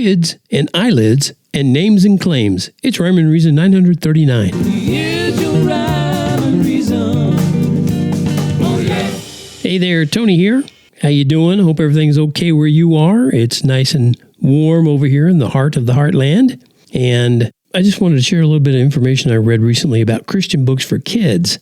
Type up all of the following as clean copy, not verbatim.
Kids and Eyelids and Names and Claims. It's Rhyme and Reason 939. Here's your Rhyme and Reason. Oh, yeah. Hey there, Tony here. How you doing? Hope everything's okay where you are. It's nice and warm over here in the heart of the heartland. And I just wanted to share a little bit of information I read recently about Christian books for kids.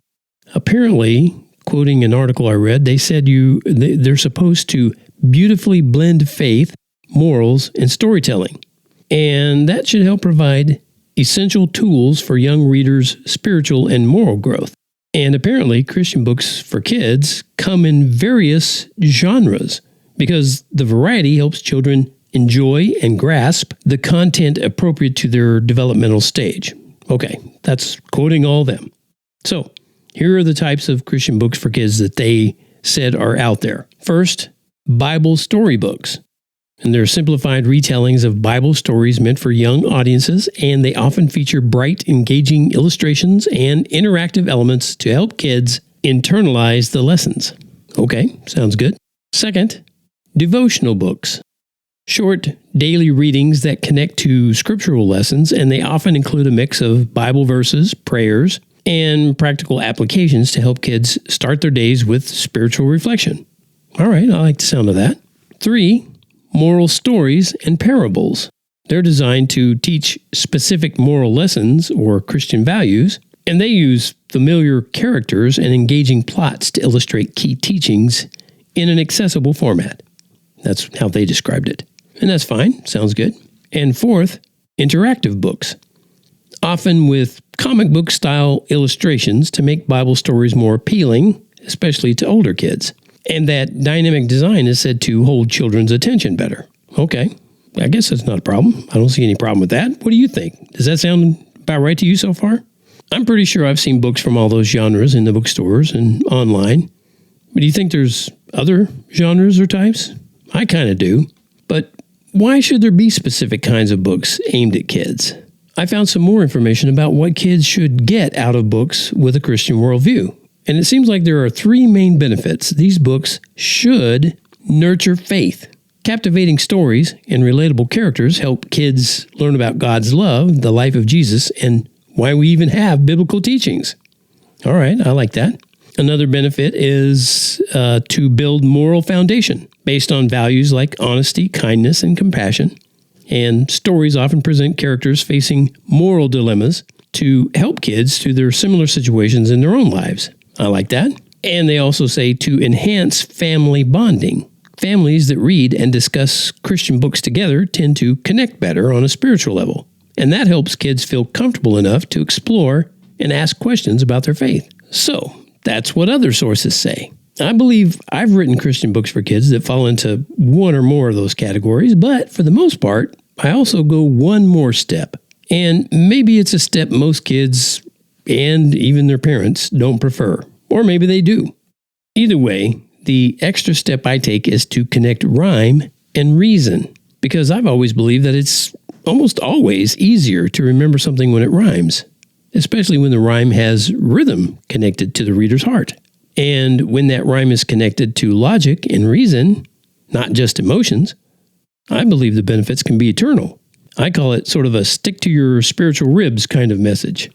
Apparently, quoting an article I read, they said they're supposed to beautifully blend faith, morals, and storytelling. And that should help provide essential tools for young readers' spiritual and moral growth. And apparently, Christian books for kids come in various genres because the variety helps children enjoy and grasp the content appropriate to their developmental stage. Okay, that's quoting all of them. So, here are the types of Christian books for kids that they said are out there. First, Bible storybooks. And they're simplified retellings of Bible stories meant for young audiences, and they often feature bright, engaging illustrations and interactive elements to help kids internalize the lessons. Okay, sounds good. Second, devotional books. Short, daily readings that connect to scriptural lessons, and they often include a mix of Bible verses, prayers, and practical applications to help kids start their days with spiritual reflection. All right, I like the sound of that. 3, moral stories and parables. They're designed to teach specific moral lessons or Christian values, and they use familiar characters and engaging plots to illustrate key teachings in an accessible format. That's how they described it. And that's fine. Sounds good. And 4th, interactive books, often with comic book style illustrations to make Bible stories more appealing, especially to older kids. And that dynamic design is said to hold children's attention better. Okay, I guess that's not a problem. I don't see any problem with that. What do you think? Does that sound about right to you so far? I'm pretty sure I've seen books from all those genres in the bookstores and online. But do you think there's other genres or types? I kind of do. But why should there be specific kinds of books aimed at kids? I found some more information about what kids should get out of books with a Christian worldview. And it seems like there are 3 main benefits. These books should nurture faith. Captivating stories and relatable characters help kids learn about God's love, the life of Jesus, and why we even have biblical teachings. All right, I like that. Another benefit is to build moral foundation based on values like honesty, kindness, and compassion. And stories often present characters facing moral dilemmas to help kids through their similar situations in their own lives. I like that. And they also say to enhance family bonding. Families that read and discuss Christian books together tend to connect better on a spiritual level. And that helps kids feel comfortable enough to explore and ask questions about their faith. So, that's what other sources say. I believe I've written Christian books for kids that fall into one or more of those categories, but for the most part, I also go one more step. And maybe it's a step most kids and even their parents don't prefer. Or maybe they do. Either way, the extra step I take is to connect rhyme and reason, because I've always believed that it's almost always easier to remember something when it rhymes, especially when the rhyme has rhythm connected to the reader's heart. And when that rhyme is connected to logic and reason, not just emotions, I believe the benefits can be eternal. I call it sort of a stick to your spiritual ribs kind of message.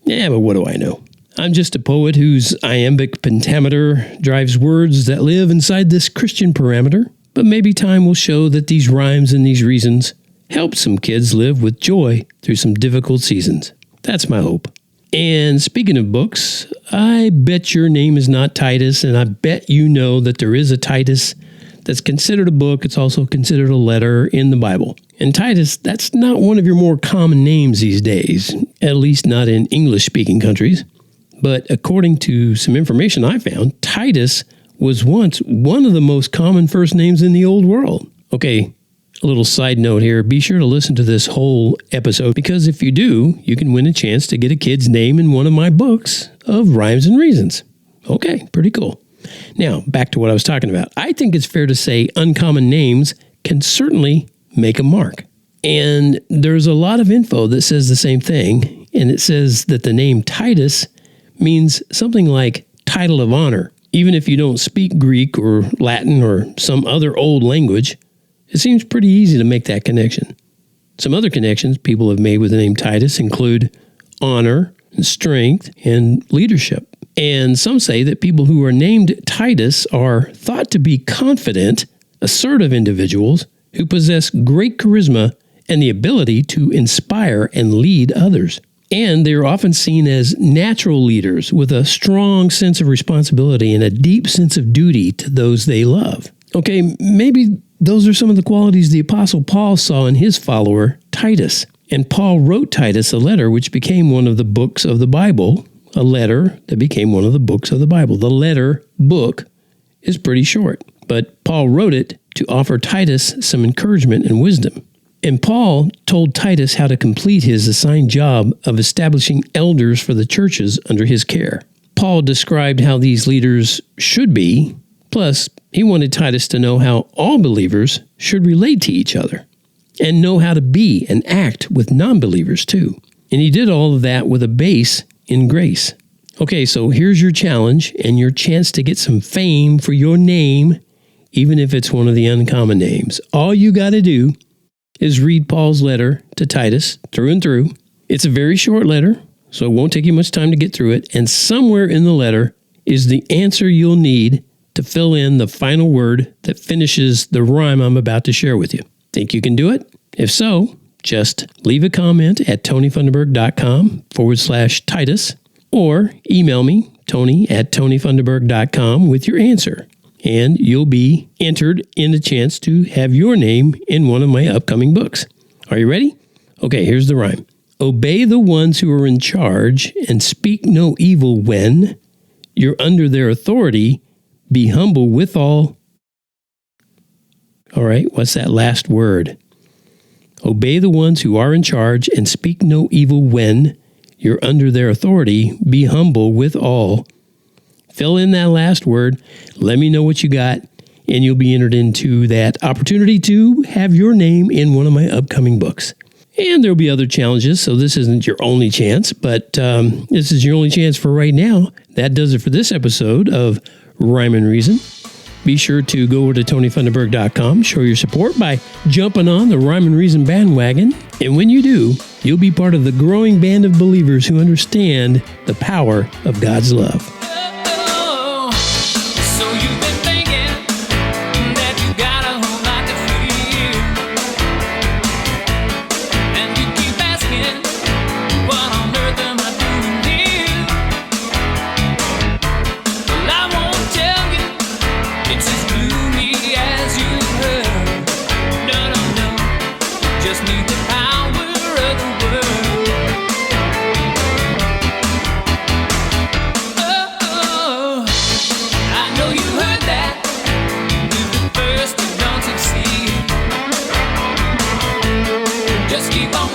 Yeah, but what do I know? I'm just a poet whose iambic pentameter drives words that live inside this Christian parameter, but maybe time will show that these rhymes and these reasons help some kids live with joy through some difficult seasons. That's my hope. And speaking of books, I bet your name is not Titus, and I bet you know that there is a Titus that's considered a book. It's also considered a letter in the Bible. And Titus, that's not one of your more common names these days, at least not in English-speaking countries. But according to some information I found, Titus was once one of the most common first names in the old world. Okay, a little side note here. Be sure to listen to this whole episode, because if you do, you can win a chance to get a kid's name in one of my books of Rhymes and Reasons. Okay, pretty cool. Now, back to what I was talking about. I think it's fair to say uncommon names can certainly make a mark. And there's a lot of info that says the same thing, and it says that the name Titus means something like title of honor. Even if you don't speak Greek or Latin or some other old language, it seems pretty easy to make that connection. Some other connections people have made with the name Titus include honor and strength and leadership. And some say that people who are named Titus are thought to be confident, assertive individuals who possess great charisma and the ability to inspire and lead others. And they are often seen as natural leaders with a strong sense of responsibility and a deep sense of duty to those they love. Okay, maybe those are some of the qualities the Apostle Paul saw in his follower, Titus. And Paul wrote Titus a letter which became one of the books of the Bible, a letter that became one of the books of the Bible. The letter book is pretty short, but Paul wrote it to offer Titus some encouragement and wisdom. And Paul told Titus how to complete his assigned job of establishing elders for the churches under his care. Paul described how these leaders should be, plus he wanted Titus to know how all believers should relate to each other and know how to be and act with non-believers too. And he did all of that with a base in grace. Okay, so here's your challenge and your chance to get some fame for your name, even if it's one of the uncommon names. All you got to do is read Paul's letter to Titus through and through. It's a very short letter, so it won't take you much time to get through it. And somewhere in the letter is the answer you'll need to fill in the final word that finishes the rhyme I'm about to share with you. Think you can do it? If so, just leave a comment at tonyfunderburk.com/Titus or email me, tony@tonyfunderburk.com with your answer. And you'll be entered in a chance to have your name in one of my upcoming books. Are you ready? Okay, here's the rhyme. Obey the ones who are in charge and speak no evil when you're under their authority. Be humble with all. All right, what's that last word? Obey the ones who are in charge and speak no evil when you're under their authority. Be humble with all. Fill in that last word. Let me know what you got, and you'll be entered into that opportunity to have your name in one of my upcoming books. And there'll be other challenges, so this isn't your only chance, but this is your only chance for right now. That does it for this episode of Rhyme and Reason. Be sure to go over to tonyfunderburk.com, show your support by jumping on the Rhyme and Reason bandwagon. And when you do, you'll be part of the growing band of believers who understand the power of God's love. Just keep on